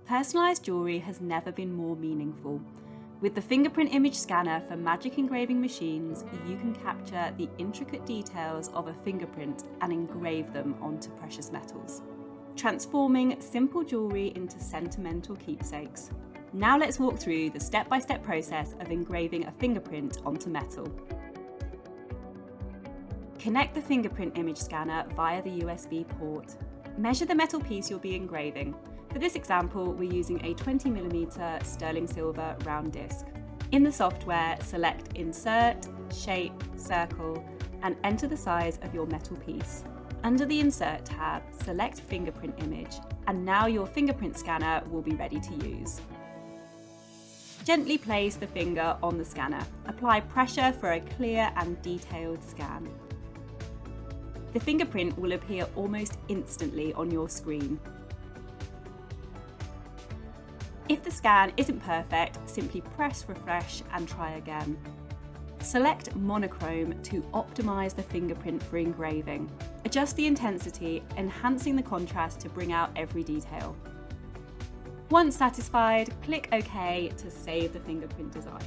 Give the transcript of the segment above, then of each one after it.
Personalised jewellery has never been more meaningful. With the Fingerprint image scanner for magic engraving machines, you can capture the intricate details of a fingerprint and engrave them onto precious metals, transforming simple jewellery into sentimental keepsakes. Now let's walk through the step-by-step process of engraving a fingerprint onto metal. Connect the Fingerprint image scanner via the USB port. Measure the metal piece you'll be engraving. For this example, we're using a 20mm sterling silver round disc. In the software, select Insert, Shape, Circle, and enter the size of your metal piece. Under the Insert tab, select Fingerprint image, and now your fingerprint scanner will be ready to use. Gently place the finger on the scanner. Apply pressure for a clear and detailed scan. The fingerprint will appear almost instantly on your screen. If the scan isn't perfect, simply press refresh and try again. Select monochrome to optimize the fingerprint for engraving. Adjust the intensity, enhancing the contrast to bring out every detail. Once satisfied, click OK to save the fingerprint design.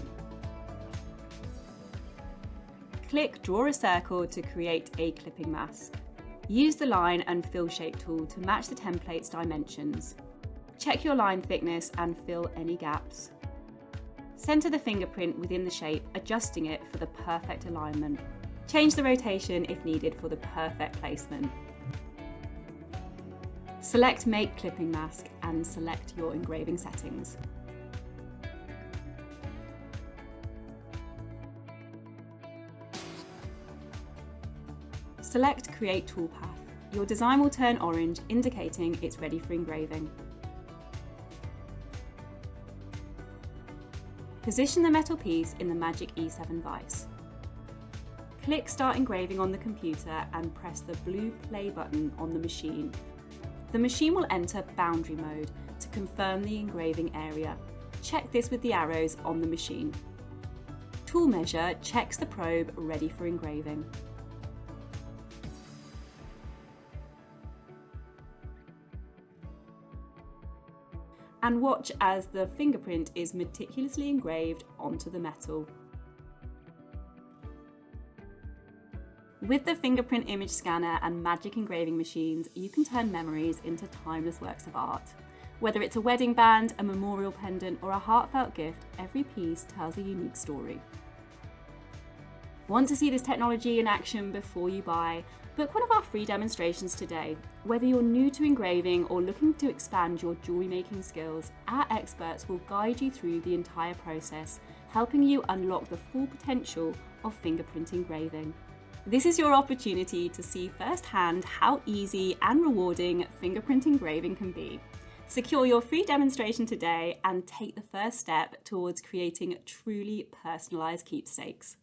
Click Draw a Circle to create a clipping mask. Use the line and fill shape tool to match the template's dimensions. Check your line thickness and fill any gaps. Center the fingerprint within the shape, adjusting it for the perfect alignment. Change the rotation if needed for the perfect placement. Select Make Clipping Mask and select your engraving settings. Select Create Toolpath. Your design will turn orange, indicating it's ready for engraving. Position the metal piece in the Magic E7 vise. Click Start Engraving on the computer and press the blue Play button on the machine. The machine will enter boundary mode to confirm the engraving area. Check this with the arrows on the machine. Tool Measure checks the probe ready for engraving. And watch as the fingerprint is meticulously engraved onto the metal. With the Fingerprint image scanner and magic engraving machines, you can turn memories into timeless works of art. Whether it's a wedding band, a memorial pendant, or a heartfelt gift, every piece tells a unique story. Want to see this technology in action before you buy? Book one of our free demonstrations today. Whether you're new to engraving or looking to expand your jewellery making skills, our experts will guide you through the entire process, helping you unlock the full potential of fingerprint engraving. This is your opportunity to see firsthand how easy and rewarding fingerprint engraving can be. Secure your free demonstration today and take the first step towards creating truly personalised keepsakes.